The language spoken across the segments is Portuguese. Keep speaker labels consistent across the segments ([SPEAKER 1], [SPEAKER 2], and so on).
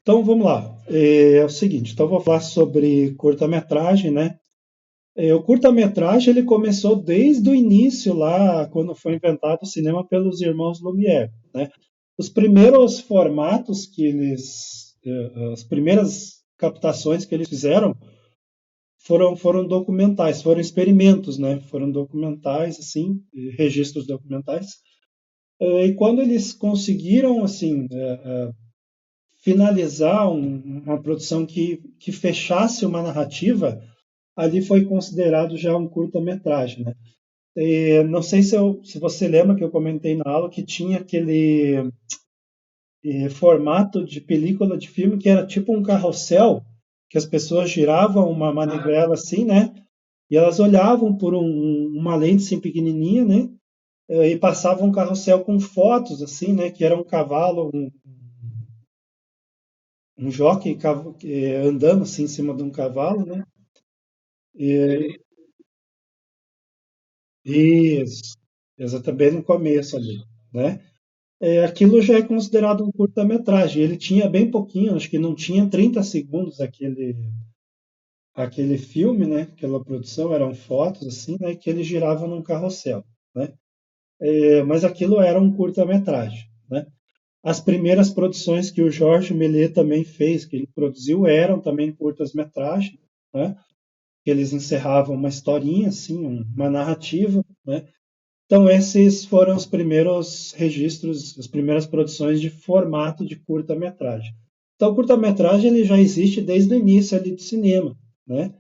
[SPEAKER 1] Então vamos lá. É o seguinte, então eu vou falar sobre curta-metragem, né? O curta-metragem ele começou desde o início lá, quando foi inventado o cinema pelos irmãos Lumière, né? Os primeiros formatos que as primeiras captações que eles fizeram foram documentais, foram experimentos, né? Foram documentais, assim, registros documentais. E quando eles conseguiram, assim, finalizar uma produção que fechasse uma narrativa, ali foi considerado já um curta-metragem, né? Não sei se você lembra que eu comentei na aula que tinha aquele formato de película de filme que era tipo um carrossel, que as pessoas giravam uma manivela assim, né? E elas olhavam por uma lente assim pequenininha, né? E passavam um carrossel com fotos assim, né? Que era um cavalo, um jockey andando assim em cima de um cavalo, né? E, isso, exatamente no começo ali, né? Aquilo já é considerado um curta-metragem. Ele tinha bem pouquinho, acho que não tinha 30 segundos aquele filme, né? Aquela produção, eram fotos assim, né? Que ele girava num carrossel, né? Mas aquilo era um curta-metragem, né? As primeiras produções que o Jorge Méliès também fez, que ele produziu, eram também curtas-metragens, né? Eles encerravam uma historinha, assim, uma narrativa, né? Então, esses foram os primeiros registros, as primeiras produções de formato de curta-metragem. Então, o curta-metragem ele já existe desde o início ali do cinema, né?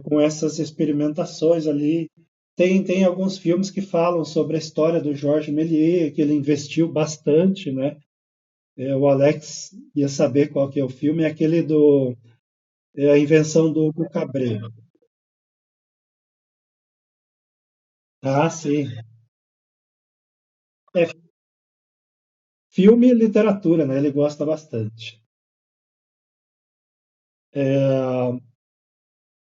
[SPEAKER 1] Com essas experimentações ali. Tem alguns filmes que falam sobre a história do Georges Méliès, que ele investiu bastante, né? O Alex ia saber qual que é o filme, é aquele A Invenção do Hugo Cabret. Ah, sim. É filme e literatura, né? Ele gosta bastante.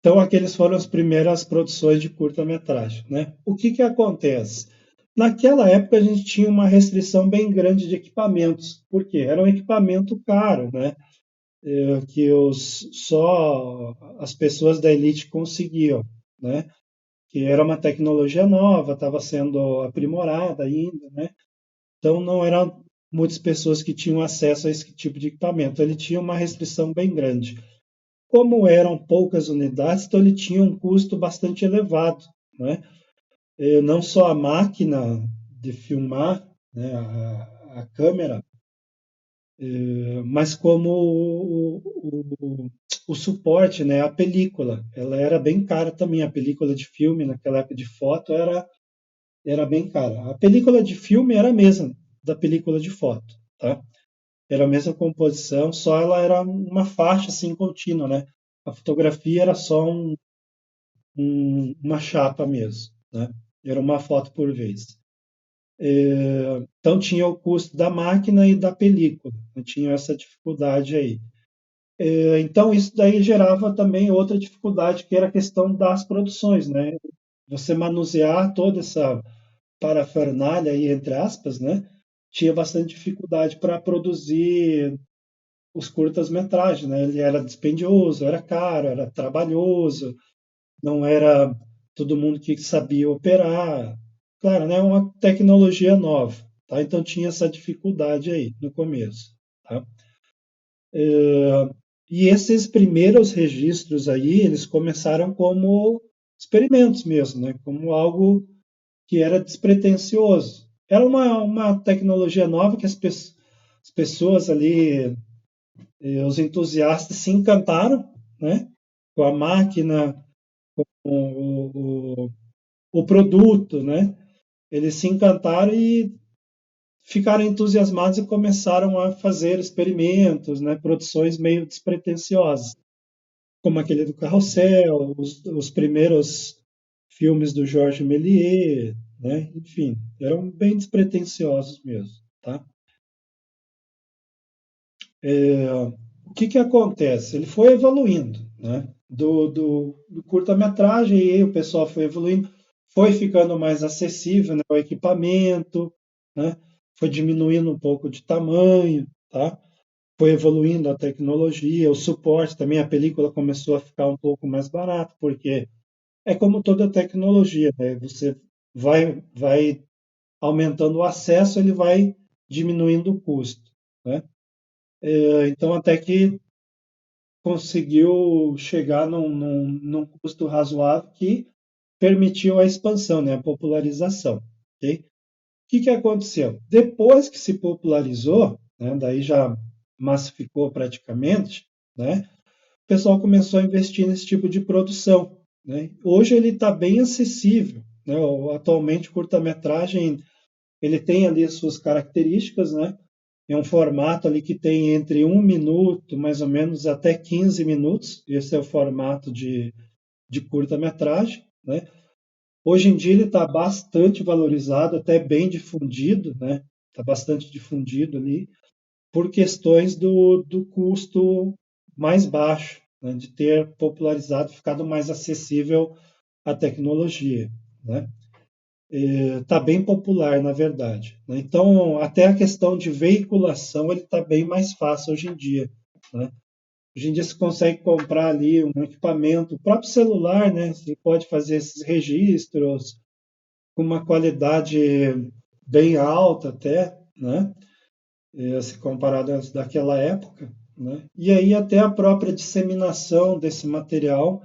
[SPEAKER 1] Então, aqueles foram as primeiras produções de curta-metragem, né? O que que acontece? Naquela época, a gente tinha uma restrição bem grande de equipamentos. Por quê? Era um equipamento caro, né? Só as pessoas da elite conseguiam, né? Que era uma tecnologia nova, estava sendo aprimorada ainda, né? Então, não eram muitas pessoas que tinham acesso a esse tipo de equipamento. Ele tinha uma restrição bem grande. Como eram poucas unidades, então ele tinha um custo bastante elevado, né? Não só a máquina de filmar, né, a câmera, mas como o suporte, né, a película. Ela era bem cara também. A película de filme, naquela época de foto, era bem cara. A película de filme era a mesma da película de foto, tá? Era a mesma composição, só ela era uma faixa assim contínua, né? A fotografia era só uma chapa mesmo, né? Era uma foto por vez. Então tinha o custo da máquina e da película, né? Tinha essa dificuldade aí. Então isso daí gerava também outra dificuldade, que era a questão das produções, né? Você manusear toda essa parafernália aí, entre aspas, né? Tinha bastante dificuldade para produzir os curtas-metragens, né? Ele era dispendioso, era caro, era trabalhoso, não era todo mundo que sabia operar. Claro, né? Uma tecnologia nova, tá? Então tinha essa dificuldade aí no começo, tá? E esses primeiros registros aí, eles começaram como experimentos mesmo, né? Como algo que era despretensioso. Era uma tecnologia nova que as pessoas ali, os entusiastas se encantaram, né? Com a máquina, com o produto, né? Eles se encantaram e ficaram entusiasmados e começaram a fazer experimentos, né? Produções meio despretensiosas, como aquele do Carrossel, os primeiros filmes do Georges Méliès, né? Enfim, eram bem despretensiosos mesmo, tá? O que que acontece? Ele foi evoluindo, né? Do curta-metragem, e aí o pessoal foi evoluindo, foi ficando mais acessível, né, o equipamento, né? Foi diminuindo um pouco de tamanho, tá? foi evoluindo a tecnologia, o suporte também, a película começou a ficar um pouco mais barata, porque é como toda tecnologia, né? Você vai aumentando o acesso, ele vai diminuindo o custo, né? Então, até que conseguiu chegar num custo razoável que permitiu a expansão, né? A popularização. Ok? O que aconteceu? Depois que se popularizou, né? Daí já massificou praticamente, né? O pessoal começou a investir nesse tipo de produção, né? Hoje ele está bem acessível, né? Atualmente, o curta-metragem ele tem ali as suas características, né? É um formato ali que tem entre 1 minuto, mais ou menos, até 15 minutos. Esse é o formato de curta-metragem, né? Hoje em dia ele está bastante valorizado, até bem difundido, né? Está bastante difundido ali, por questões do custo mais baixo, né? De ter popularizado, ficado mais acessível a tecnologia, né? Está bem popular, na verdade, né? Então, até a questão de veiculação ele está bem mais fácil hoje em dia, né? Hoje em dia você consegue comprar ali um equipamento, o próprio celular, né? Você pode fazer esses registros com uma qualidade bem alta até, né? Se comparado às daquela época, né? E aí até a própria disseminação desse material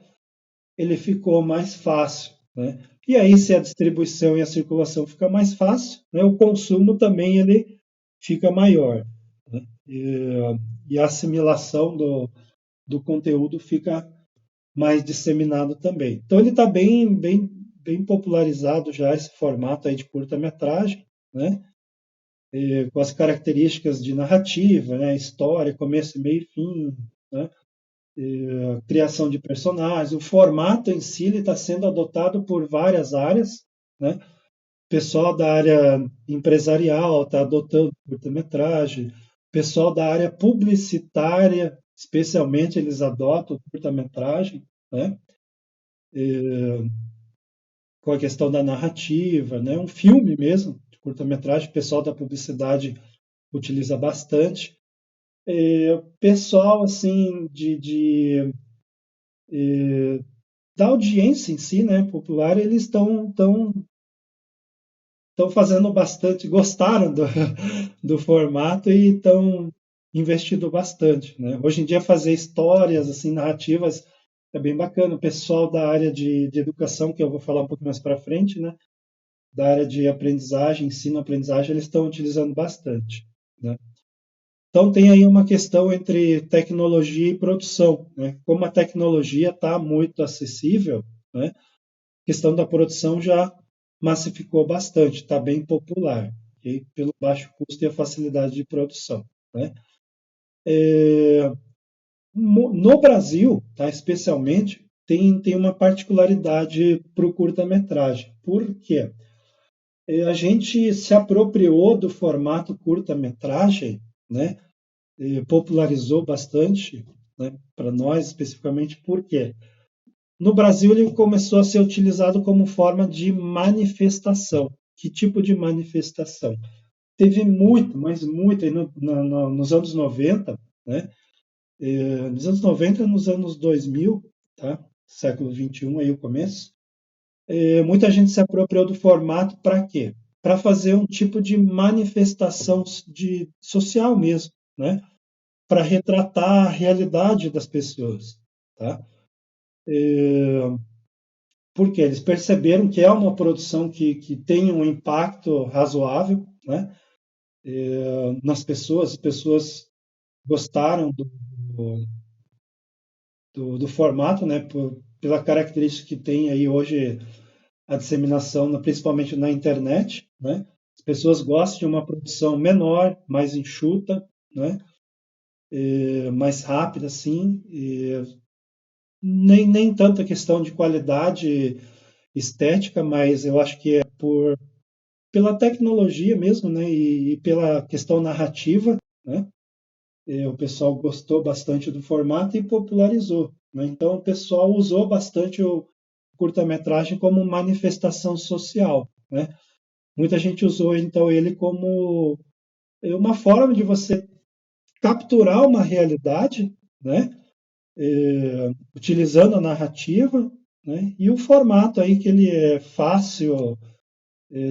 [SPEAKER 1] ele ficou mais fácil, né? E aí se a distribuição e a circulação fica mais fácil, né? O consumo também ele fica maior, né? E a assimilação do conteúdo fica mais disseminado também. Então ele está bem popularizado já esse formato aí de curta-metragem, né? Com as características de narrativa, né? História, começo, meio e fim, né? Criação de personagens, o formato em si está sendo adotado por várias áreas, né? O pessoal da área empresarial está adotando curta-metragem, o pessoal da área publicitária, especialmente, eles adotam curta-metragem, né? Com a questão da narrativa, né? Um filme mesmo, de curta-metragem, o pessoal da publicidade utiliza bastante. Pessoal, assim, da audiência em si, né, popular, eles estão fazendo bastante, gostaram do formato e estão investindo bastante, né? Hoje em dia fazer histórias assim narrativas é bem bacana. O pessoal da área de educação, que eu vou falar um pouco mais para frente, né, da área de aprendizagem, ensino-aprendizagem, eles estão utilizando bastante, né? Então tem aí uma questão entre tecnologia e produção, né? Como a tecnologia está muito acessível, né? A questão da produção já massificou bastante, está bem popular, okay? Pelo baixo custo e a facilidade de produção, né? No Brasil, tá, especialmente, tem uma particularidade para o curta-metragem. Por quê? A gente se apropriou do formato curta-metragem, né? Popularizou bastante, né? Para nós especificamente, por quê? No Brasil, ele começou a ser utilizado como forma de manifestação. Que tipo de manifestação? Teve muito, mas muito, aí nos anos 90, né? Nos anos 90 e nos anos 2000, tá? Século XXI, aí o começo, muita gente se apropriou do formato para quê? Para fazer um tipo de manifestação social mesmo, né? Para retratar a realidade das pessoas, tá? Porque eles perceberam que é uma produção que tem um impacto razoável, né, nas pessoas, as pessoas gostaram do formato, né, pela característica que tem aí hoje a disseminação, principalmente na internet, né, as pessoas gostam de uma produção menor, mais enxuta, né, mais rápida, assim, nem tanta questão de qualidade estética, mas eu acho que é pela tecnologia mesmo, né, e pela questão narrativa, né, o pessoal gostou bastante do formato e popularizou, né? Então o pessoal usou bastante o curta-metragem como manifestação social, né? Muita gente usou então ele como uma forma de você capturar uma realidade, né? Utilizando a narrativa, né? E o formato aí que ele é fácil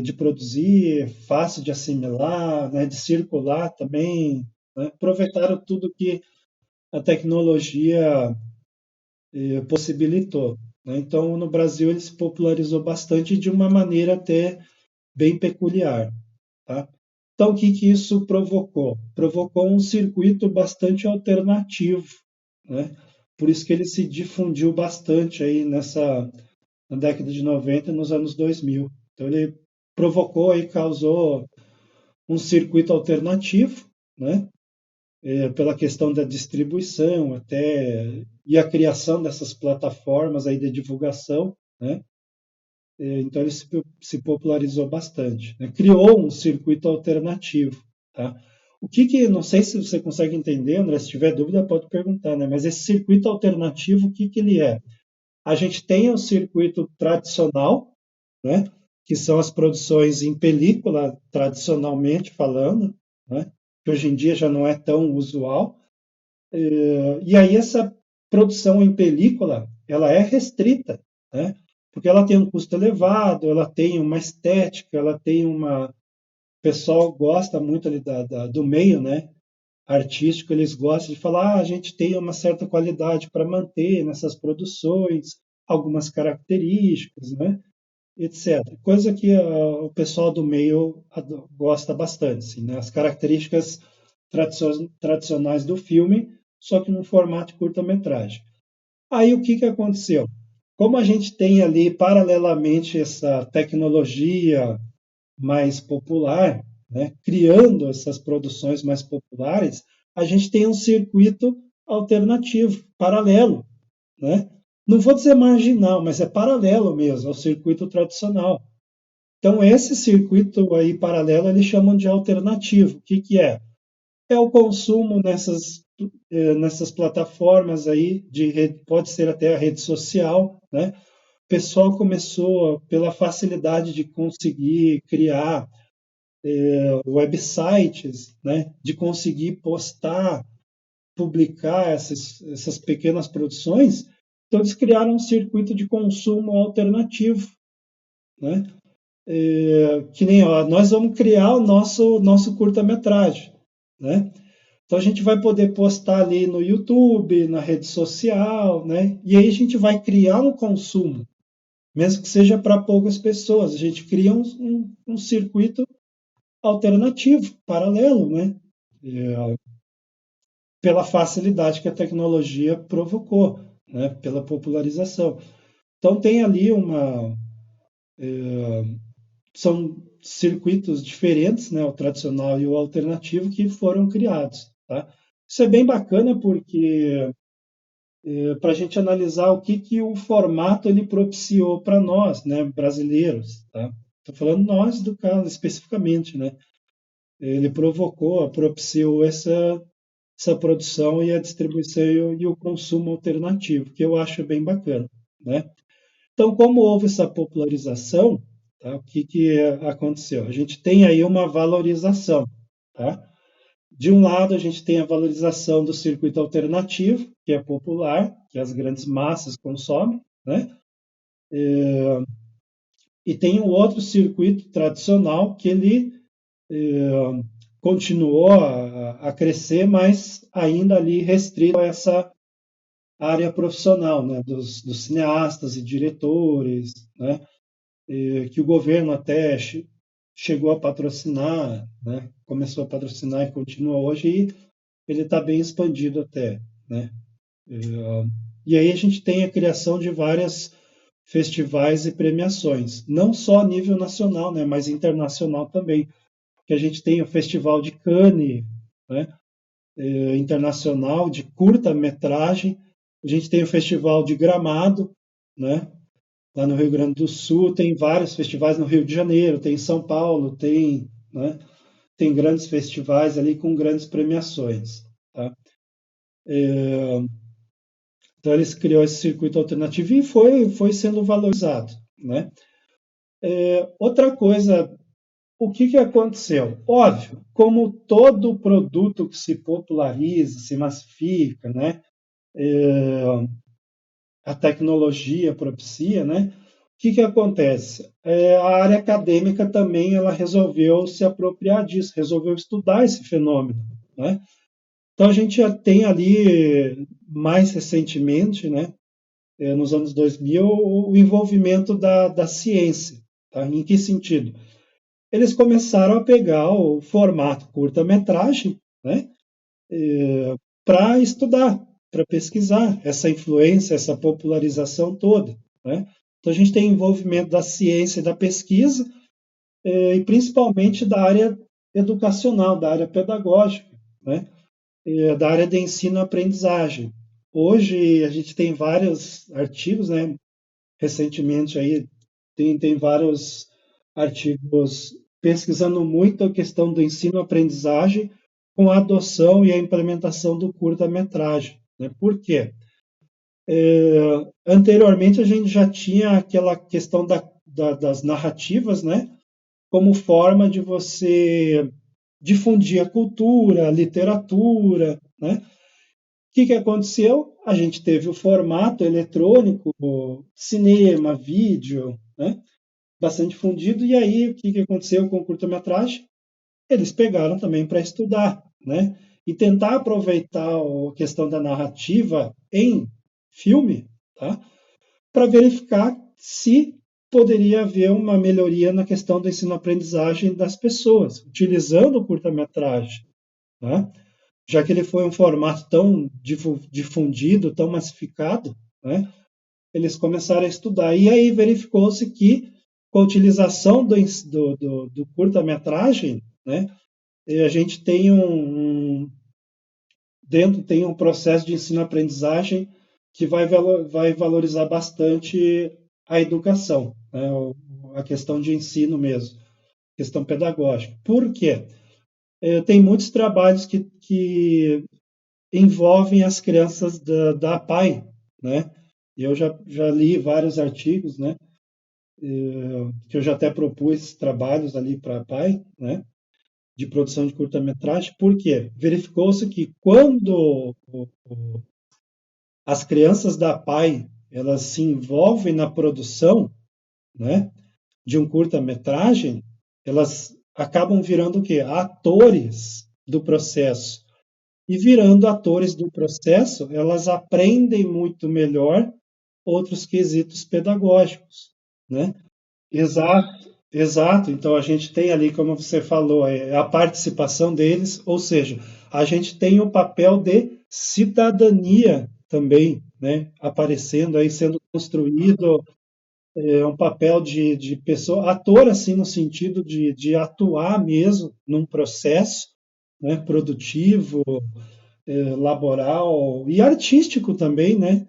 [SPEAKER 1] de produzir, fácil de assimilar, né? De circular também, né? Aproveitaram tudo que a tecnologia possibilitou, né? Então, no Brasil, ele se popularizou bastante de uma maneira até bem peculiar. Tá? Então, o que, que isso provocou? Provocou um circuito bastante alternativo, né? Por isso que ele se difundiu bastante aí na década de 90 e nos anos 2000. Então, ele provocou e causou um circuito alternativo, né? Pela questão da distribuição até e a criação dessas plataformas aí de divulgação, né? Então ele se popularizou bastante, né? Criou um circuito alternativo, tá? O que não sei se você consegue entender, André, se tiver dúvida pode perguntar, né? Mas esse circuito alternativo, o que que ele é? A gente tem o circuito tradicional, né? Que são as produções em película, tradicionalmente falando, né? Que hoje em dia já não é tão usual. E aí essa produção em película, ela é restrita, né? Porque ela tem um custo elevado, ela tem uma estética, ela tem uma... O pessoal gosta muito ali do meio, né? Artístico, eles gostam de falar, a gente tem uma certa qualidade para manter nessas produções, algumas características, né? Etc. Coisa que o pessoal do meio gosta bastante, assim, né? As características tradicionais do filme, só que no formato de curta-metragem. Aí o que, que aconteceu? Como a gente tem ali paralelamente essa tecnologia mais popular, né, criando essas produções mais populares, a gente tem um circuito alternativo, paralelo, né? Não vou dizer marginal, mas é paralelo mesmo ao circuito tradicional. Então esse circuito aí paralelo eles chamam de alternativo. O que, que é? É o consumo nessas plataformas aí de rede, pode ser até a rede social, né? O pessoal começou pela facilidade de conseguir criar websites, né? De conseguir postar, publicar essas pequenas produções. Então eles criaram um circuito de consumo alternativo, né? Que nem nós vamos criar o nosso curta-metragem, né? Então a gente vai poder postar ali no YouTube, na rede social, né? E aí a gente vai criar um consumo, mesmo que seja para poucas pessoas. A gente cria um circuito alternativo, paralelo, né? Pela facilidade que a tecnologia provocou, né? Pela popularização. Então tem ali são circuitos diferentes, né? O tradicional e o alternativo que foram criados, tá? Isso é bem bacana porque para a gente analisar o que, que o formato ele propiciou para nós, né, brasileiros. Tá? Estou falando nós do caso especificamente, né? Ele propiciou essa produção e a distribuição e o consumo alternativo, que eu acho bem bacana, né? Então, como houve essa popularização, tá? O que, que aconteceu? A gente tem aí uma valorização, tá? De um lado, a gente tem a valorização do circuito alternativo, que é popular, que as grandes massas consomem, né? E tem o outro circuito tradicional que ele continuou a crescer, mas ainda ali restrito a essa área profissional, né? Dos cineastas e diretores, né? Que o governo até chegou a patrocinar, né? Começou a patrocinar e continua hoje, e ele está bem expandido até, né? E aí a gente tem a criação de vários festivais e premiações, não só a nível nacional, né, mas internacional também. Que a gente tem o Festival de Cannes, né, internacional de curta-metragem, a gente tem o Festival de Gramado, né, lá no Rio Grande do Sul, tem vários festivais no Rio de Janeiro, tem em São Paulo, né, tem grandes festivais ali com grandes premiações. Tá? Então eles criou esse circuito alternativo e foi sendo valorizado, né? Outra coisa o que que aconteceu? Óbvio, como todo produto que se populariza, se massifica, né? A tecnologia propicia, né? O que que acontece? A área acadêmica também ela resolveu se apropriar disso, resolveu estudar esse fenômeno, né? Então a gente já tem ali mais recentemente, né, nos anos 2000, o envolvimento da ciência. Tá? Em que sentido? Eles começaram a pegar o formato curta-metragem, né, para estudar, para pesquisar essa influência, essa popularização toda. Né? Então a gente tem envolvimento da ciência e da pesquisa, e principalmente da área educacional, da área pedagógica, né? Da área de ensino-aprendizagem. Hoje a gente tem vários artigos, né? Recentemente aí tem vários artigos pesquisando muito a questão do ensino-aprendizagem com a adoção e a implementação do curta-metragem. Né? Por quê? Anteriormente a gente já tinha aquela questão das narrativas, né? Como forma de você difundir a cultura, a literatura, né? Que aconteceu? A gente teve o formato eletrônico, cinema, vídeo, né? Bastante difundido, e aí o que aconteceu com o curta-metragem? Eles pegaram também para estudar, né? E tentar aproveitar a questão da narrativa em filme, tá? Para verificar se poderia haver uma melhoria na questão do ensino-aprendizagem das pessoas, utilizando o curta-metragem, né? Já que ele foi um formato tão difundido, tão massificado, né? Eles começaram a estudar. E aí verificou-se que, com a utilização do curta-metragem, né? A gente tem dentro tem um processo de ensino-aprendizagem que vai valorizar bastante a educação, né? A questão de ensino mesmo, questão pedagógica. Por quê? Tem muitos trabalhos que envolvem as crianças da APAE, né? Eu já li vários artigos, né? Que eu já até propus trabalhos ali para a APAE, né? De produção de curta-metragem. Por quê? Verificou-se que quando as crianças da APAE elas se envolvem na produção, né? De um curta-metragem, elas acabam virando o quê? Atores do processo. E virando atores do processo, elas aprendem muito melhor outros quesitos pedagógicos, né? Exato, exato. Então a gente tem ali, como você falou, a participação deles, ou seja, a gente tem o papel de cidadania também, né? Aparecendo aí, sendo construído, um papel de pessoa, ator assim no sentido de atuar mesmo num processo, né? Produtivo, laboral e artístico também, né?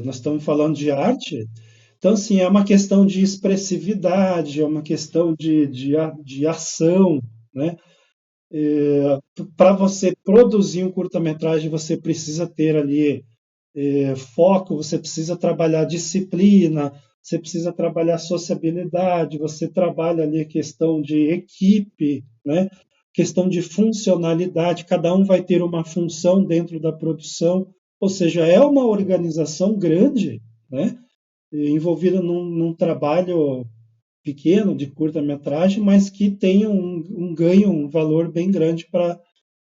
[SPEAKER 1] Nós estamos falando de arte, então, assim, é uma questão de expressividade, é uma questão de ação, né? Para você produzir um curta-metragem, você precisa ter ali foco, você precisa trabalhar disciplina, você precisa trabalhar sociabilidade, você trabalha ali a questão de equipe, né? Questão de funcionalidade, cada um vai ter uma função dentro da produção, ou seja, é uma organização grande, né? Envolvida num trabalho pequeno de curta-metragem, mas que tem um ganho, um valor bem grande para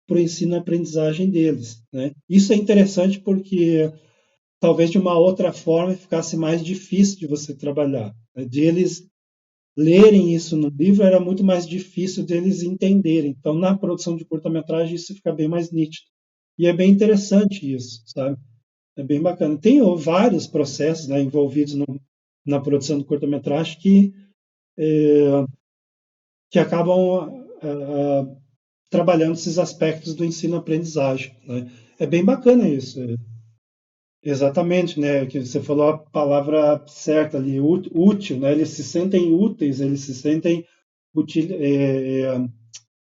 [SPEAKER 1] o ensino-aprendizagem deles. Né? Isso é interessante porque talvez de uma outra forma ficasse mais difícil de você trabalhar. Né? De eles lerem isso no livro era muito mais difícil deles entenderem. Então, na produção de curta-metragem, isso fica bem mais nítido. E é bem interessante isso, sabe? É bem bacana. Tem vários processos, né, envolvidos na produção de curta-metragem que acabam trabalhando esses aspectos do ensino-aprendizagem. Né? É bem bacana isso. Exatamente, né? Que você falou a palavra certa ali, útil, né? Eles se sentem úteis, eles se sentem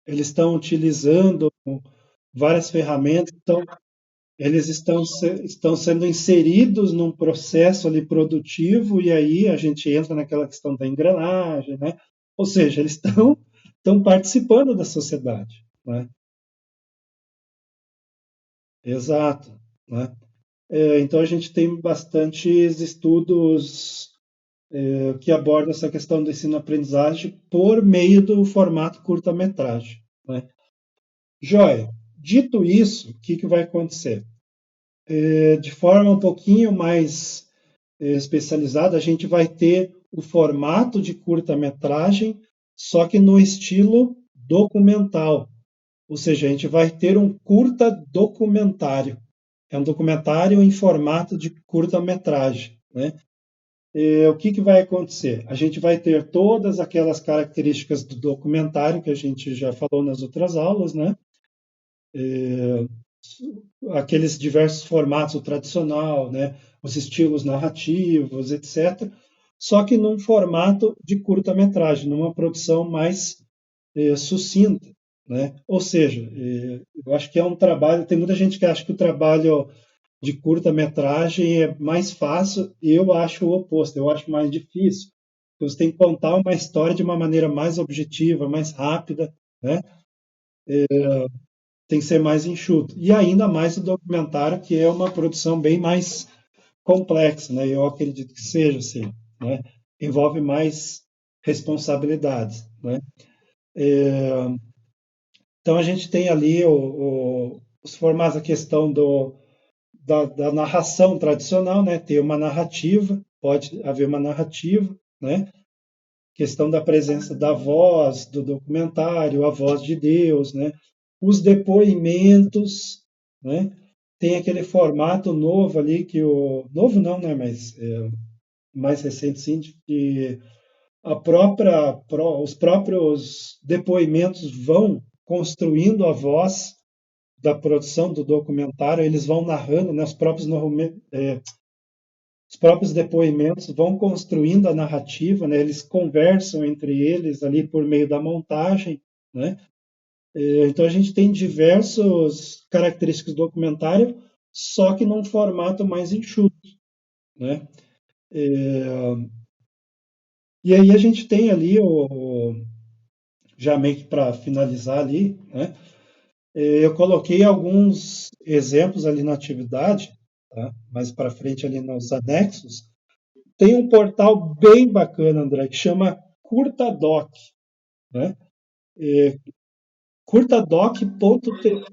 [SPEAKER 1] eles estão utilizando várias ferramentas, então eles estão sendo inseridos num processo ali produtivo e aí a gente entra naquela questão da engrenagem, né? Ou seja, eles estão participando da sociedade, né? Exato, né? Então a gente tem bastantes estudos que abordam essa questão do ensino-aprendizagem por meio do formato curta-metragem, né? Joia. Dito isso, o que vai acontecer? De forma um pouquinho mais especializada, a gente vai ter o formato de curta-metragem, só que no estilo documental. Ou seja, a gente vai ter um curta documentário. É um documentário em formato de curta-metragem, né? O que vai acontecer? A gente vai ter todas aquelas características do documentário que a gente já falou nas outras aulas, né? Aqueles diversos formatos, o tradicional, né? Os estilos narrativos, etc. Só que num formato de curta-metragem, numa produção mais sucinta, né? Ou seja, eu acho que é um trabalho. Tem muita gente que acha que o trabalho de curta-metragem é mais fácil, e eu acho o oposto, eu acho mais difícil. Você tem que contar uma história de uma maneira mais objetiva, mais rápida, né? Tem que ser mais enxuto. E ainda mais o documentário, que é uma produção bem mais complexa, né? Eu acredito que seja assim, né? Envolve mais responsabilidades, né? Então a gente tem ali os formatos, a questão da narração tradicional, né? Ter uma narrativa, pode haver uma narrativa, né? Questão da presença da voz do documentário, a voz de Deus, né? Os depoimentos, né? Tem aquele formato novo ali que o novo não, né? Mas mais recente sim, de que os próprios depoimentos vão construindo a voz da produção do documentário, eles vão narrando, né? Os próprios depoimentos vão construindo a narrativa, né? Eles conversam entre eles ali por meio da montagem, né? Então a gente tem diversas características do documentário, só que num formato mais enxuto, né? E aí a gente tem ali já meio que para finalizar ali, né? Eu coloquei alguns exemplos ali na atividade, tá? Mais para frente ali nos anexos. Tem um portal bem bacana, André, que chama Curtadoc, né? É, curtadoc.tv,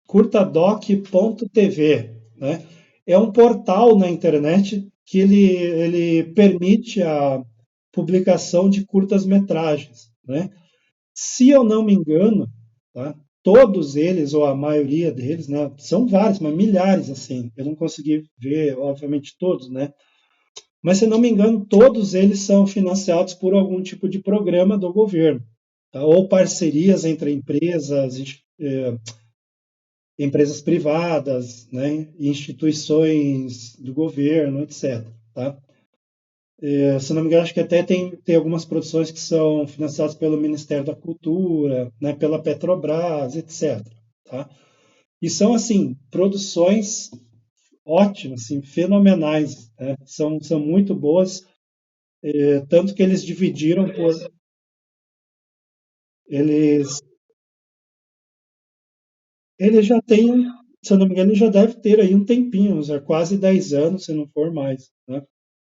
[SPEAKER 1] curtadoc.tv, né? É um portal na internet que ele permite a publicação de curtas-metragens, né? Se eu não me engano, tá? Todos eles, ou a maioria deles, né? São vários, mas milhares, assim. Eu não consegui ver, obviamente, todos, né? Mas, se não me engano, todos eles são financiados por algum tipo de programa do governo, tá? Ou parcerias entre empresas privadas, né? Instituições do governo, etc. Tá? Se não me engano, acho que até tem algumas produções que são financiadas pelo Ministério da Cultura, né? Pela Petrobras, etc. Tá? E são, assim, produções ótimas, assim, fenomenais, né? São muito boas, tanto que eles dividiram por. Eles, ele já tem, se eu não me engano, ele já deve ter aí um tempinho, quase 10 anos, se não for mais, né?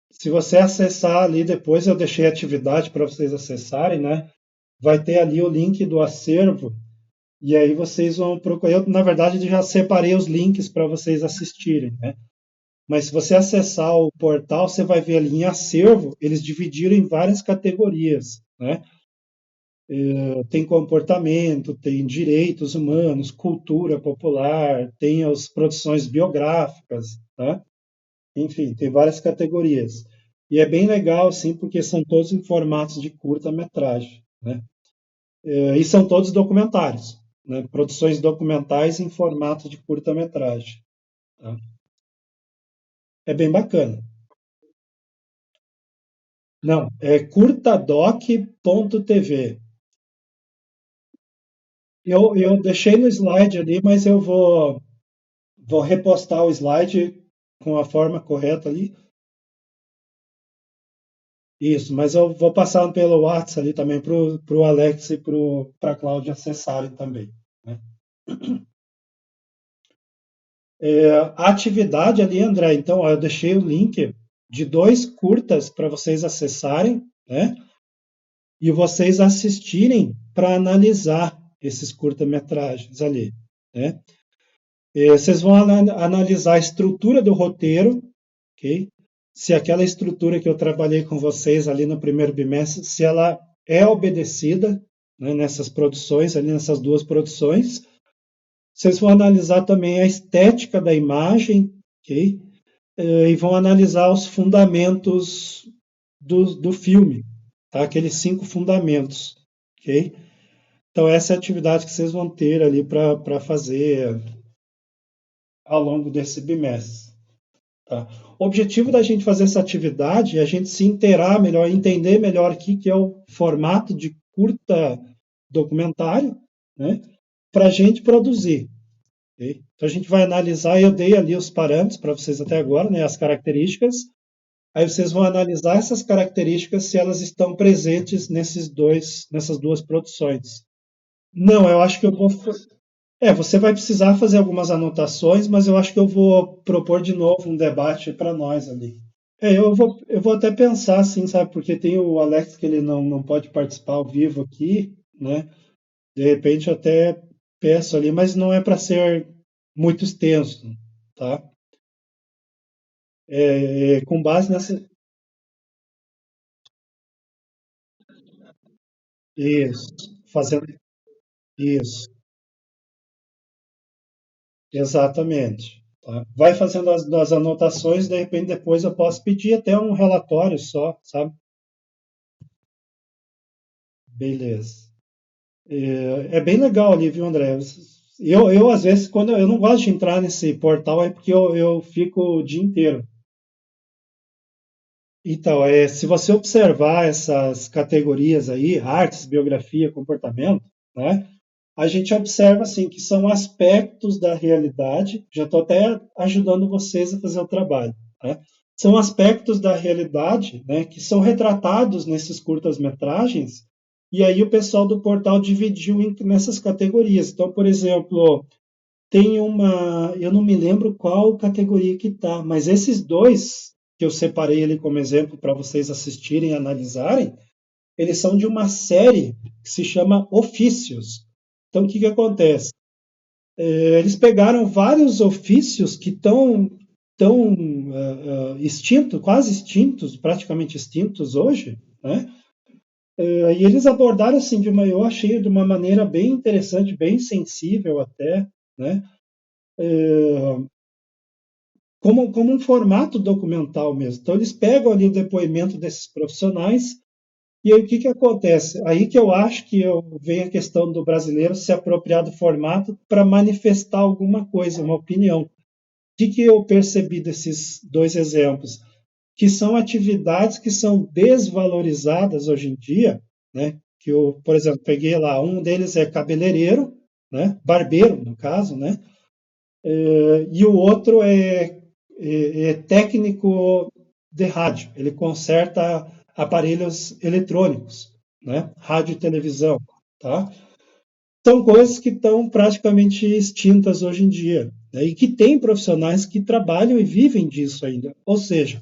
[SPEAKER 1] Se você acessar ali depois, eu deixei a atividade para vocês acessarem, né? Vai ter ali o link do acervo, e aí vocês vão procurar. Eu, na verdade, já separei os links para vocês assistirem, né? Mas se você acessar o portal, você vai ver ali em acervo, eles dividiram em várias categorias, né? Tem comportamento, tem direitos humanos, cultura popular, tem as produções biográficas, tá? Enfim, tem várias categorias. E é bem legal, sim, porque são todos em formatos de curta-metragem, né? E são todos documentários, né? Produções documentais em formato de curta-metragem, tá? É bem bacana. Não, é curtadoc.tv. Eu deixei no slide ali, mas eu vou repostar o slide com a forma correta ali. Isso, mas eu vou passar pelo WhatsApp ali também para o Alex e para a Cláudia acessarem também, né? A atividade ali, André, então, ó, eu deixei o link de dois curtas para vocês acessarem, né? E vocês assistirem para analisar esses curta-metragens ali, né? Vocês vão analisar a estrutura do roteiro, ok? Se aquela estrutura que eu trabalhei com vocês ali no primeiro bimestre, se ela é obedecida, né, nessas produções, ali nessas duas produções. Vocês vão analisar também a estética da imagem, ok? E vão analisar os fundamentos do filme, tá? Aqueles 5 fundamentos, ok? Então, essa é a atividade que vocês vão ter ali para fazer ao longo desse bimestre. Tá? O objetivo da gente fazer essa atividade é a gente se inteirar melhor, entender melhor o que é o formato de curta documentário, né? Para a gente produzir. Okay? Então a gente vai analisar, eu dei ali os parâmetros para vocês até agora, né? As características. Aí vocês vão analisar essas características se elas estão presentes nessas duas produções. Não, eu acho que eu vou. Você vai precisar fazer algumas anotações, mas eu acho que eu vou propor de novo um debate para nós ali. Eu vou até pensar assim, sabe, porque tem o Alex que ele não pode participar ao vivo aqui, né? De repente eu até peço ali, mas não é para ser muito extenso, tá? Com base nessa. Isso, fazendo isso, exatamente. Tá? Vai fazendo as anotações, de repente depois eu posso pedir até um relatório só, sabe? Beleza. É bem legal ali, viu, André? Eu às vezes, quando eu não gosto de entrar nesse portal, é porque eu fico o dia inteiro. Então, se você observar essas categorias aí, artes, biografia, comportamento, né? A gente observa assim que são aspectos da realidade. Já estou até ajudando vocês a fazer o trabalho. Né? São aspectos da realidade, né, que são retratados nesses curtas-metragens. E aí o pessoal do portal dividiu nessas categorias. Então, por exemplo, tem uma, eu não me lembro qual categoria que tá, mas esses dois que eu separei ali como exemplo para vocês assistirem e analisarem, eles são de uma série que se chama Ofícios. Então, o que acontece? Eles pegaram vários ofícios que estão tão extintos, quase extintos, praticamente extintos hoje, né? E eles abordaram assim eu achei de uma maneira bem interessante, bem sensível até, né? Como um formato documental mesmo. Então eles pegam ali o depoimento desses profissionais e aí o que acontece? Aí que eu acho que vem a questão do brasileiro se apropriar do formato para manifestar alguma coisa, uma opinião. O que eu percebi desses dois exemplos? Que são atividades que são desvalorizadas hoje em dia, né? Que eu, por exemplo, peguei lá, um deles é cabeleireiro, né? Barbeiro, no caso, né? E o outro é técnico de rádio. Ele conserta aparelhos eletrônicos, né? Rádio e televisão, tá? São coisas que estão praticamente extintas hoje em dia, né? E que tem profissionais que trabalham e vivem disso ainda. Ou seja,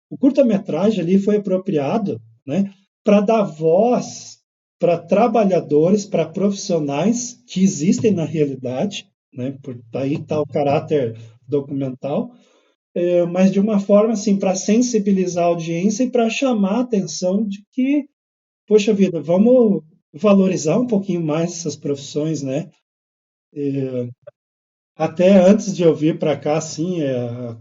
[SPEAKER 1] o curta-metragem ali foi apropriado, né, para dar voz para trabalhadores, para profissionais que existem na realidade, né, por aí está o caráter documental, mas de uma forma assim para sensibilizar a audiência e para chamar a atenção de que, poxa vida, vamos valorizar um pouquinho mais essas profissões, né? Até antes de eu vir para cá, assim,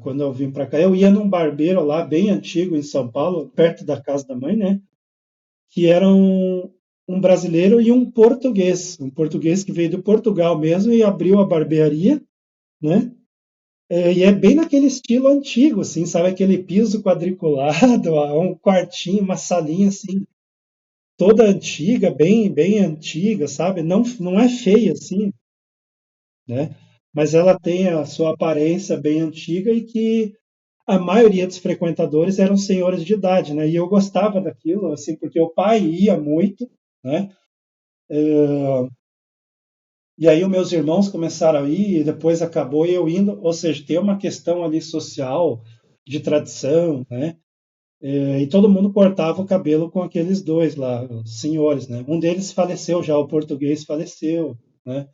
[SPEAKER 1] quando eu vim para cá, eu ia num barbeiro lá bem antigo em São Paulo, perto da casa da mãe, né? Que era um brasileiro e um português que veio do Portugal mesmo e abriu a barbearia, né? E é bem naquele estilo antigo, assim, sabe? Aquele piso quadriculado, um quartinho, uma salinha assim, toda antiga, bem antiga, sabe? Não é feia assim, né? Mas ela tem a sua aparência bem antiga e que a maioria dos frequentadores eram senhores de idade, né? E eu gostava daquilo, assim, porque o pai ia muito, né? E aí os meus irmãos começaram a ir, e depois acabou eu indo, ou seja, tem uma questão ali social, de tradição, né? E todo mundo cortava o cabelo com aqueles dois lá, os senhores, né? Um deles faleceu já, o português faleceu, né?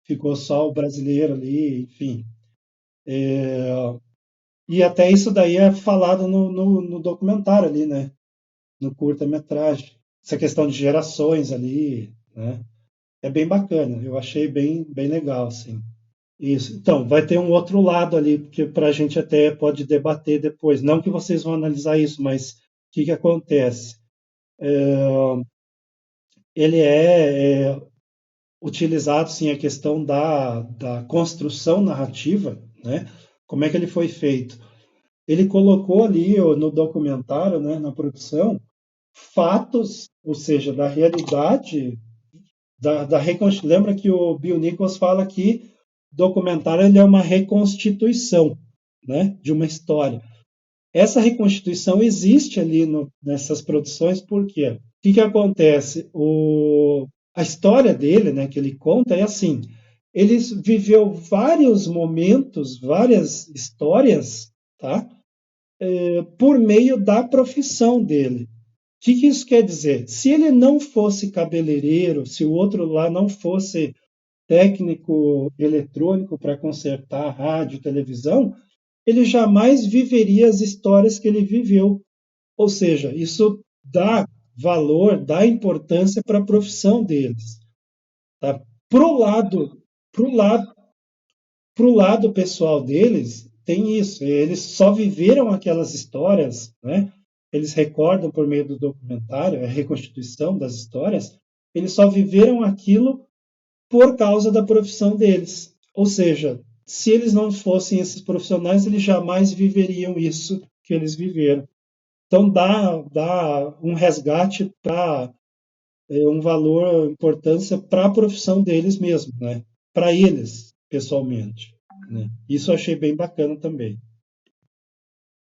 [SPEAKER 1] Ficou só o brasileiro ali, enfim. E até isso daí é falado no documentário ali, né? No curta-metragem. Essa questão de gerações ali, né? É bem bacana, eu achei bem legal, assim. Isso. Então, vai ter um outro lado ali, que para a gente até pode debater depois. Não que vocês vão analisar isso, mas o que acontece? Ele é utilizado, sim, a questão da construção narrativa, né? Como é que ele foi feito? Ele colocou ali no documentário, né, na produção, fatos, ou seja, da realidade, lembra que o Bill Nichols fala que documentário ele é uma reconstituição, né, de uma história. Essa reconstituição existe ali nessas produções, por quê? O que acontece? A história dele, né, que ele conta, é assim: ele viveu vários momentos, várias histórias, tá? Por meio da profissão dele. O que isso quer dizer? Se ele não fosse cabeleireiro, se o outro lá não fosse técnico eletrônico para consertar rádio, televisão, ele jamais viveria as histórias que ele viveu. Ou seja, isso dá valor, dá importância para a profissão deles. Tá? Pro lado, pro lado, pro lado pessoal deles, tem isso. Eles só viveram aquelas histórias, né? Eles recordam por meio do documentário, a reconstituição das histórias, eles só viveram aquilo por causa da profissão deles. Ou seja, se eles não fossem esses profissionais, eles jamais viveriam isso que eles viveram. Então dá um resgate para um valor, importância para a profissão deles mesmo, né? Para eles, pessoalmente. Né? Isso eu achei bem bacana também.